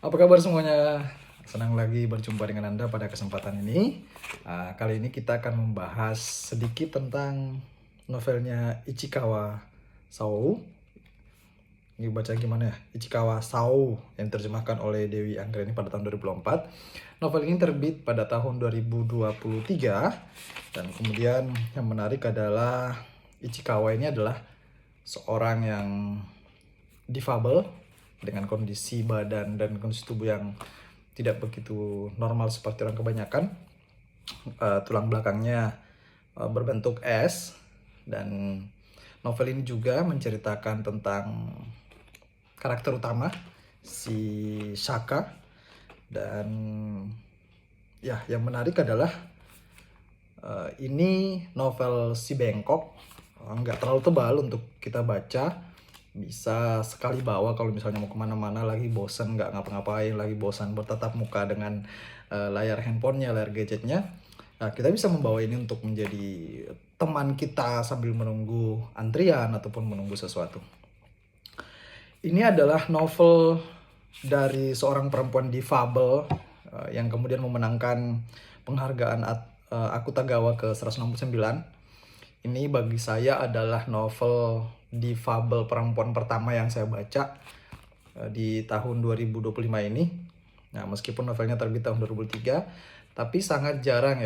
Apa kabar semuanya? Senang lagi berjumpa dengan Anda pada kesempatan ini. Kali ini kita akan membahas sedikit tentang novelnya Ichikawa Sao. Ini baca gimana ya? Ichikawa Sao yang diterjemahkan oleh Dewi Anggreni pada tahun 2004. Novel ini terbit pada tahun 2023 dan kemudian yang menarik adalah Ichikawa ini adalah seorang yang difabel dengan kondisi badan dan kondisi tubuh yang tidak begitu normal seperti orang kebanyakan. Tulang belakangnya berbentuk S, dan novel ini juga menceritakan tentang karakter utama si Shaka. Dan ya, yang menarik adalah ini novel si bengkok, nggak terlalu tebal untuk kita baca, bisa sekali bawa kalau misalnya mau kemana-mana, lagi bosan nggak ngapa-ngapain, lagi bosan bertatap muka dengan layar handphonenya, layar gadgetnya. Nah, kita bisa membawa ini untuk menjadi teman kita sambil menunggu antrian ataupun menunggu sesuatu. Ini adalah novel dari seorang perempuan difabel yang kemudian memenangkan penghargaan Akutagawa ke-169. Ini bagi saya adalah novel difabel perempuan pertama yang saya baca di tahun 2025 ini. Nah, meskipun novelnya terbit tahun 2003, tapi sangat jarang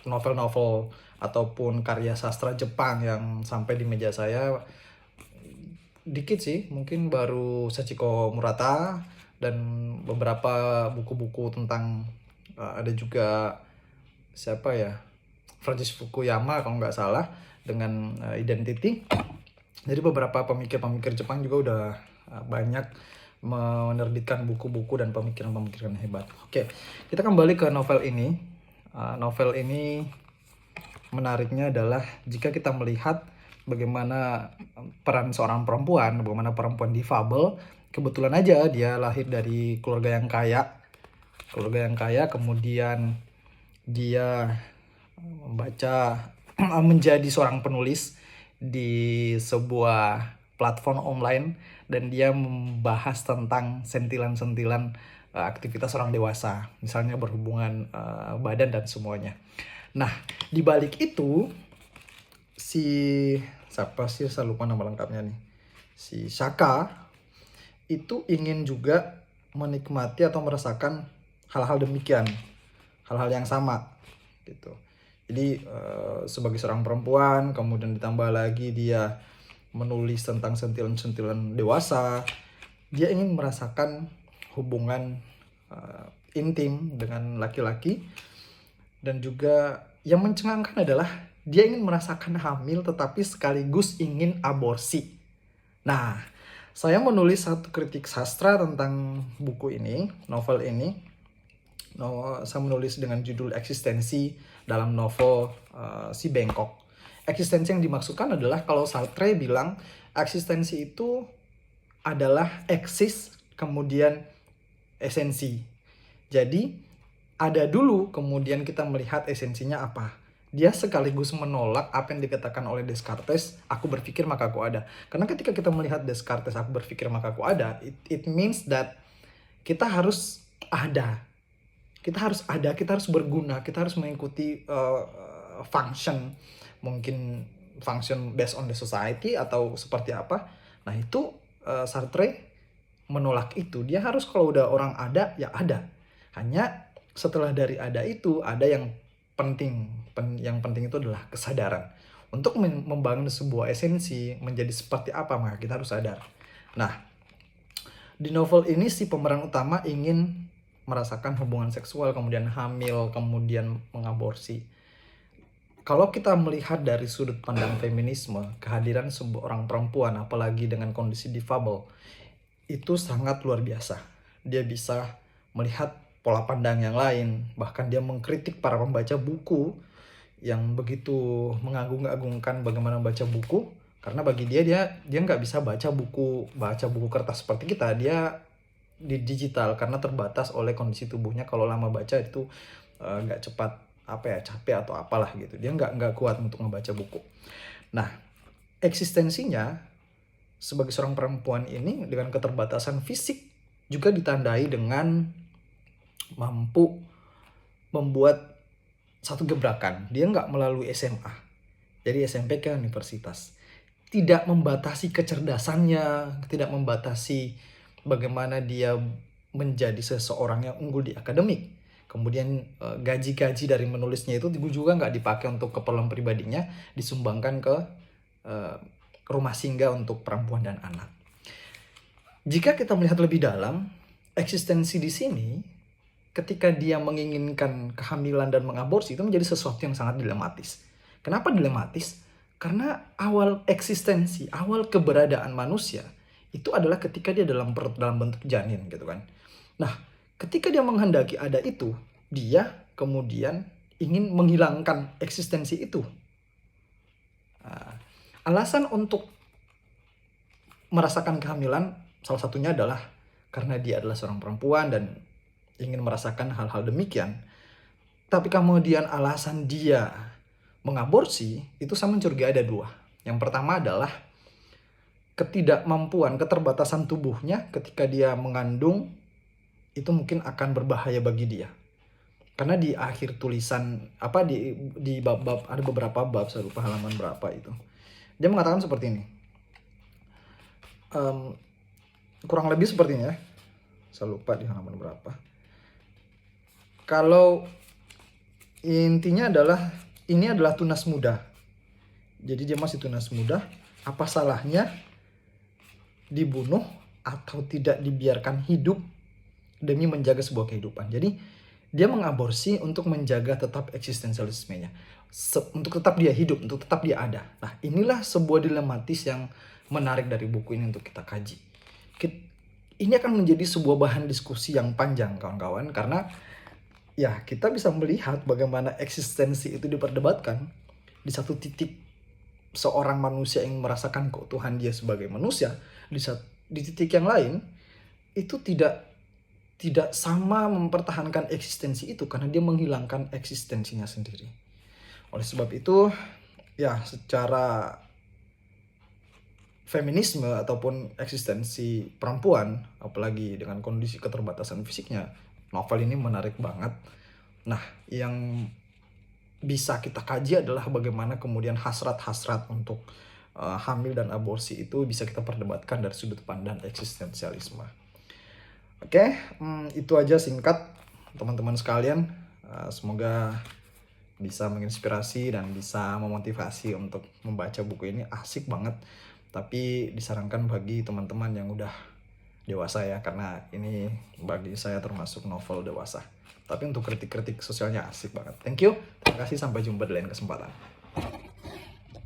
novel-novel ataupun karya sastra Jepang yang sampai di meja saya. Dikit sih, mungkin baru Sachiko Murata dan beberapa buku-buku tentang ada juga siapa ya, Francis Fukuyama kalau nggak salah, dengan Identity. Jadi beberapa pemikir-pemikir Jepang juga udah banyak menerbitkan buku-buku dan pemikiran-pemikiran hebat. Oke, kita kembali ke novel ini. Novel ini menariknya adalah jika kita melihat bagaimana peran seorang perempuan, bagaimana perempuan difabel, kebetulan aja dia lahir dari keluarga yang kaya, kemudian dia membaca menjadi seorang penulis di sebuah platform online, dan dia membahas tentang sentilan-sentilan aktivitas orang dewasa, misalnya berhubungan badan dan semuanya. Nah, di balik itu si siapa sih, saya lupa nama lengkapnya nih, si Shaka itu ingin juga menikmati atau merasakan hal-hal demikian, hal-hal yang sama gitu. Jadi sebagai seorang perempuan, kemudian ditambah lagi dia menulis tentang sentilan-sentilan dewasa, dia ingin merasakan hubungan intim dengan laki-laki. Dan juga yang mencengangkan adalah dia ingin merasakan hamil tetapi sekaligus ingin aborsi. Nah, saya menulis satu kritik sastra tentang buku ini, novel ini. Saya menulis dengan judul Eksistensi dalam novel Si Bengkok. Eksistensi yang dimaksudkan adalah, kalau Sartre bilang eksistensi itu adalah eksis kemudian esensi. Jadi ada dulu, kemudian kita melihat esensinya apa. Dia sekaligus menolak apa yang dikatakan oleh Descartes, aku berpikir maka aku ada. Karena ketika kita melihat Descartes, aku berpikir maka aku ada, it means that kita harus ada. Kita harus berguna, kita harus mengikuti function. Mungkin function based on the society atau seperti apa. Nah, itu Sartre menolak itu. Dia harus, kalau udah orang ada, ya ada. Hanya setelah dari ada itu, ada yang penting. Yang penting itu adalah kesadaran. Untuk membangun sebuah esensi menjadi seperti apa, maka kita harus sadar. Nah, di novel ini si pemeran utama ingin merasakan hubungan seksual, kemudian hamil, kemudian mengaborsi. Kalau kita melihat dari sudut pandang feminisme, kehadiran seorang perempuan, apalagi dengan kondisi difabel, itu sangat luar biasa. Dia bisa melihat pola pandang yang lain, bahkan dia mengkritik para pembaca buku yang begitu mengagung-agungkan bagaimana membaca buku. Karena bagi dia nggak bisa baca buku kertas seperti kita. Dia di digital karena terbatas oleh kondisi tubuhnya. Kalau lama baca itu nggak cepat capek atau apalah gitu. Dia nggak kuat untuk membaca buku. Nah, eksistensinya sebagai seorang perempuan ini dengan keterbatasan fisik juga ditandai dengan mampu membuat satu gebrakan. Dia nggak melalui SMA, jadi SMP ke universitas. Tidak membatasi kecerdasannya, tidak membatasi bagaimana dia menjadi seseorang yang unggul di akademik. Kemudian gaji-gaji dari menulisnya itu juga nggak dipakai untuk keperluan pribadinya, disumbangkan ke rumah singgah untuk perempuan dan anak. Jika kita melihat lebih dalam, eksistensi di sini, ketika dia menginginkan kehamilan dan mengaborsi, itu menjadi sesuatu yang sangat dilematis. Kenapa dilematis? Karena awal eksistensi, awal keberadaan manusia, itu adalah ketika dia dalam perut, dalam bentuk janin gitu kan. Nah, ketika dia menghendaki ada itu, dia kemudian ingin menghilangkan eksistensi itu. Nah, alasan untuk merasakan kehamilan salah satunya adalah karena dia adalah seorang perempuan dan ingin merasakan hal-hal demikian. Tapi kemudian alasan dia mengaborsi itu saya mencurigai ada dua. Yang pertama adalah ketidakmampuan, keterbatasan tubuhnya ketika dia mengandung itu mungkin akan berbahaya bagi dia. Karena di akhir tulisan di bab-bab ada beberapa bab, saya lupa halaman berapa itu. Dia mengatakan seperti ini. Kurang lebih seperti ini ya. Saya lupa di halaman berapa. Kalau intinya adalah ini adalah tunas muda. Jadi dia masih tunas muda. Apa salahnya dibunuh atau tidak dibiarkan hidup demi menjaga sebuah kehidupan. Jadi dia mengaborsi untuk menjaga tetap eksistensialismenya. Untuk tetap dia hidup, untuk tetap dia ada. Nah, inilah sebuah dilematis yang menarik dari buku ini untuk kita kaji. Ini akan menjadi sebuah bahan diskusi yang panjang kawan-kawan, karena ya kita bisa melihat bagaimana eksistensi itu diperdebatkan. Di satu titik seorang manusia yang merasakan keutuhan dia sebagai manusia, di titik yang lain itu tidak sama mempertahankan eksistensi itu karena dia menghilangkan eksistensinya sendiri. Oleh sebab itu, ya secara feminisme ataupun eksistensi perempuan, apalagi dengan kondisi keterbatasan fisiknya, novel ini menarik banget. Nah, yang bisa kita kaji adalah bagaimana kemudian hasrat-hasrat untuk hamil dan aborsi itu bisa kita perdebatkan dari sudut pandang eksistensialisme. Oke, itu aja singkat teman-teman sekalian. Semoga bisa menginspirasi dan bisa memotivasi untuk membaca buku ini. Asik banget, tapi disarankan bagi teman-teman yang udah dewasa ya, karena ini bagi saya termasuk novel dewasa. Tapi untuk kritik-kritik sosialnya asik banget. Thank you, terima kasih, sampai jumpa di lain kesempatan.